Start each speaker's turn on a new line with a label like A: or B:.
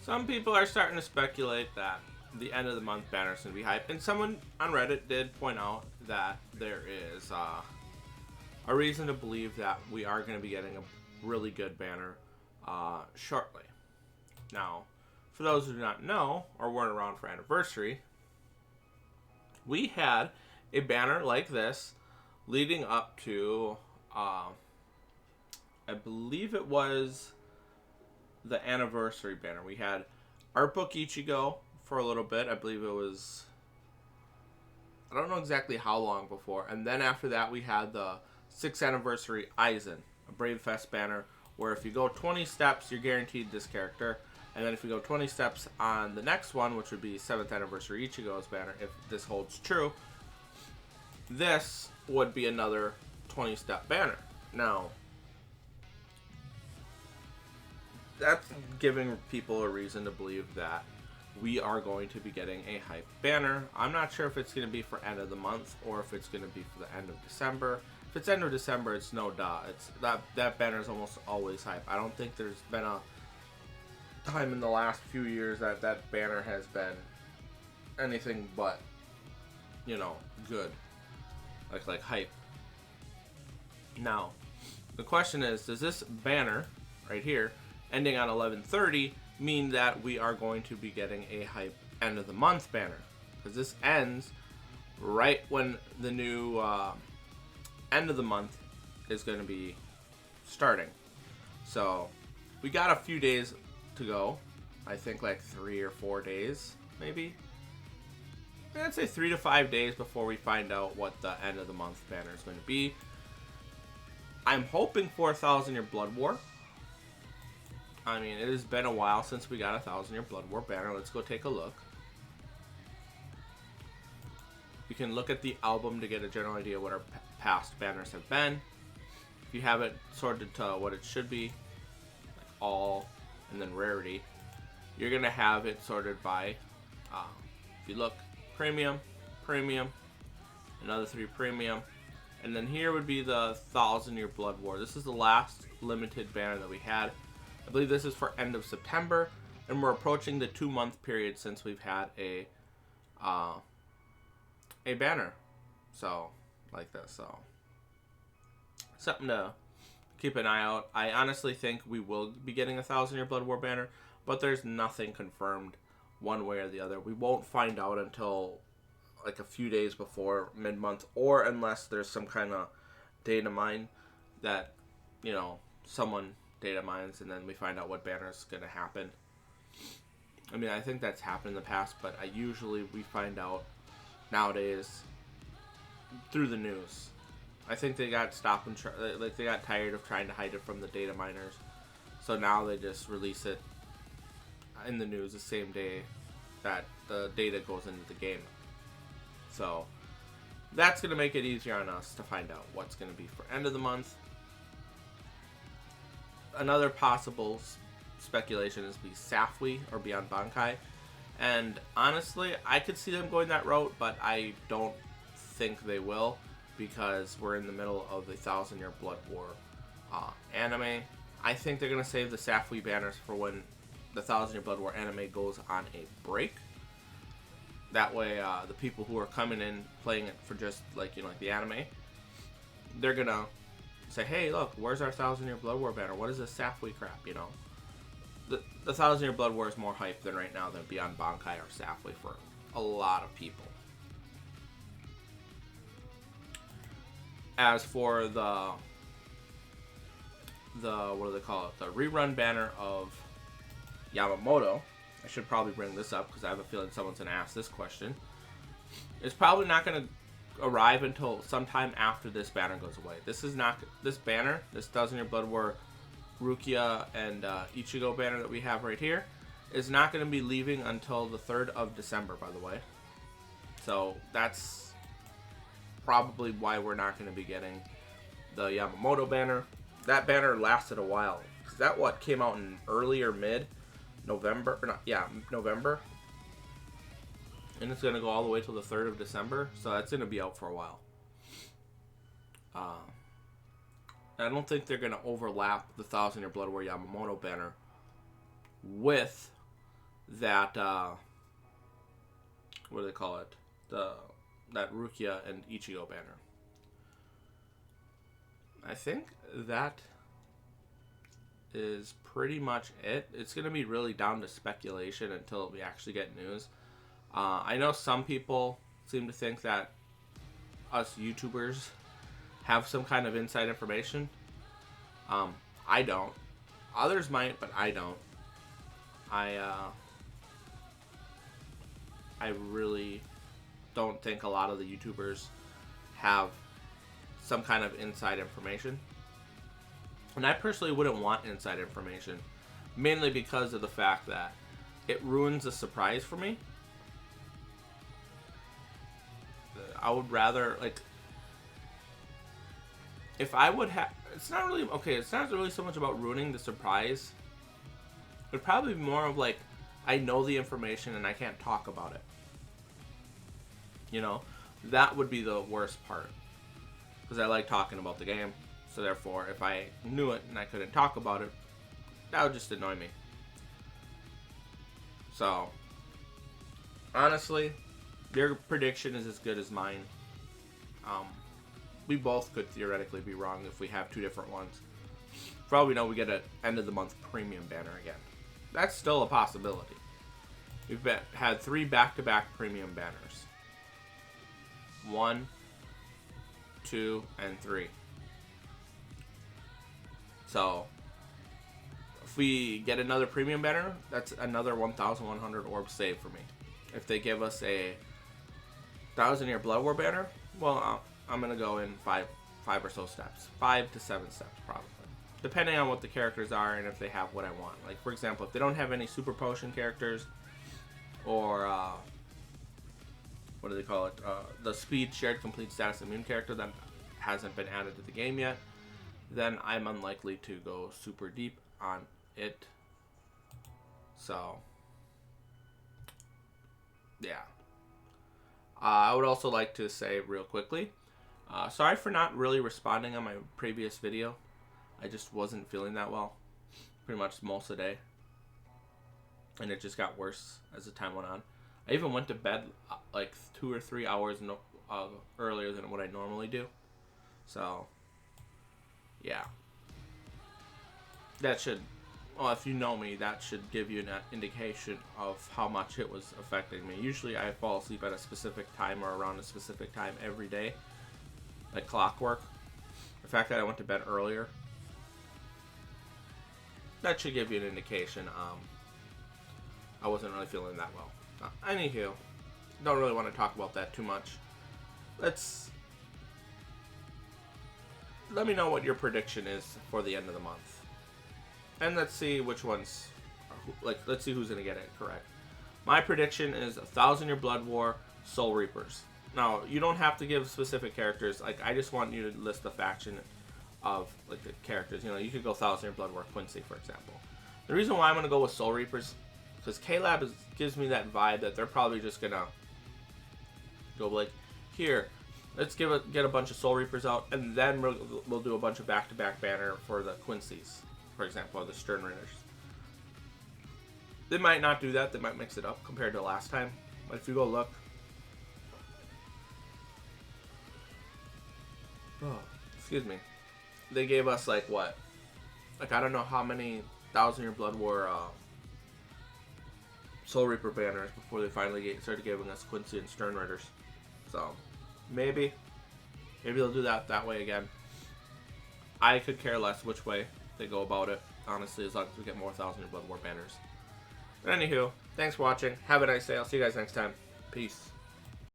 A: Some people are starting to speculate that the end of the month banner is going to be hype, and someone on Reddit did point out that there is a reason to believe that we are going to be getting a really good banner shortly. Now, for those who do not know or weren't around for anniversary, we had a banner like this leading up to, I believe it was the anniversary banner. We had Art Book Ichigo for a little bit. I believe it was, I don't know exactly how long before. And then after that, we had the 6th anniversary Aizen, a Brave Fest banner, where if you go 20 steps, you're guaranteed this character. And then if you go 20 steps on the next one, which would be 7th anniversary Ichigo's banner, if this holds true, this would be another 20-step banner. Now, that's giving people a reason to believe that we are going to be getting a hype banner. I'm not sure if it's going to be for end of the month or if it's going to be for the end of December. If it's end of December, it's no duh. It's that banner is almost always hype. I don't think there's been a time in the last few years that that banner has been anything but, good. Like hype. Now, the question is, does this banner right here, ending on 11/30, mean that we are going to be getting a hype end of the month banner? Because this ends right when the new end of the month is going to be starting. So we got a few days to go. I think like 3 or 4 days, maybe. I'd say 3 to 5 days before we find out what the end of the month banner is going to be. I'm hoping for 1,000-Year Blood War. I mean, it has been a while since we got a 1,000-Year Blood War banner. Let's go take a look. You can look at the album to get a general idea what our past banners have been. If you have it sorted to what it should be, like all and then rarity, you're going to have it sorted by, if you look, premium, another 3 premium, and then here would be the 1,000-Year Blood War. This is the last limited banner that we had. I believe this is for end of September, and we're approaching the 2-month period since we've had a banner. So, like this. So, something to keep an eye out. I honestly think we will be getting a 1,000-Year Blood War banner, but there's nothing confirmed one way or the other. We won't find out until like a few days before mid-month, or unless there's some kind of data mine that, someone data mines and then we find out what banner is going to happen. I mean, I think that's happened in the past, but we find out nowadays through the news. I think they got they got tired of trying to hide it from the data miners, so now they just release it in the news the same day that the data goes into the game. So that's going to make it easier on us to find out what's going to be for end of the month. Another possible speculation is be Safui or Beyond Bankai, and honestly, I could see them going that route, but I don't think they will, because we're in the middle of the 1,000-Year Blood War anime. I think they're going to save the Safui banners for when the 1,000-Year Blood War anime goes on a break. That way, the people who are coming in playing it for just like the anime, they're going to say, hey, look, where's our 1,000-Year Blood War banner? What is this Safui crap, The 1,000-Year Blood War is more hype than right now than Beyond Bankai or Safui for a lot of people. As for the what do they call it? The rerun banner of Yamamoto, I should probably bring this up because I have a feeling someone's going to ask this question. It's probably not going to arrive until sometime after this banner goes away. This banner, this 1,000-Year Blood War Rukia and Ichigo banner that we have right here, is not going to be leaving until the 3rd of December, by the way. So that's probably why we're not going to be getting the Yamamoto banner. That banner lasted a while. Is that what came out in early or mid November? November. And it's going to go all the way till the 3rd of December. So that's going to be out for a while. I don't think they're going to overlap the 1,000-Year Blood War Yamamoto banner with that what do they call it? That Rukia and Ichigo banner. I think that is pretty much it. It's going to be really down to speculation until we actually get news. I know some people seem to think that us YouTubers have some kind of inside information. I don't. Others might, but I don't. I really don't think a lot of the YouTubers have some kind of inside information. And I personally wouldn't want inside information, mainly because of the fact that it ruins the surprise for me. I would rather, like, if I would have, it's not really so much about ruining the surprise. It would probably be more of like, I know the information and I can't talk about it. You know, that would be the worst part. Because I like talking about the game. So therefore, if I knew it and I couldn't talk about it, that would just annoy me. So, honestly, your prediction is as good as mine. We both could theoretically be wrong if we have two different ones. For all we know, we get an end of the month premium banner again. That's still a possibility. We've had 3 back-to-back premium banners. 1, 2, and 3. So, if we get another premium banner, that's another 1,100 orbs saved for me. If they give us a 1,000-year Blood War banner, well, I'm going to go in 5 or so steps. 5 to 7 steps, probably. Depending on what the characters are and if they have what I want. Like, for example, if they don't have any Super Potion characters, or, what do they call it? The Speed Shared Complete Status Immune character that hasn't been added to the game yet, then I'm unlikely to go super deep on it. So, yeah. I would also like to say real quickly, sorry for not really responding on my previous video. I just wasn't feeling that well pretty much most of the day. And it just got worse as the time went on. I even went to bed like 2 or 3 hours earlier than what I normally do. So, yeah. That should, well, if you know me, that should give you an indication of how much it was affecting me. Usually I fall asleep at a specific time or around a specific time every day, like clockwork. The fact that I went to bed earlier, that should give you an indication. I wasn't really feeling that well. Anywho, don't really want to talk about that too much. Let me know what your prediction is for the end of the month. And let's see which ones, let's see who's going to get it correct. My prediction is 1,000-year Blood War, Soul Reapers. Now, you don't have to give specific characters. Like, I just want you to list the faction of, like, the characters. You know, you could go 1,000-year Blood War Quincy, for example. The reason why I'm going to go with Soul Reapers, because K-Lab gives me that vibe that they're probably just going to go like, here, let's get a bunch of Soul Reapers out, and then we'll do a bunch of back-to-back banner for the Quincy's, for example, or the Stern Raiders. They might not do that. They might mix it up compared to last time. But if you go look, excuse me, they gave us like what? Like, I don't know how many 1,000-year Blood War Soul Reaper banners before they finally started giving us Quincy and Stern Raiders. So, maybe they'll do that way again. I could care less which way they go about it, honestly, as long as we get more 1,000-year Blood War banners. But anywho, thanks for watching. Have a nice day. I'll see you guys next time. Peace.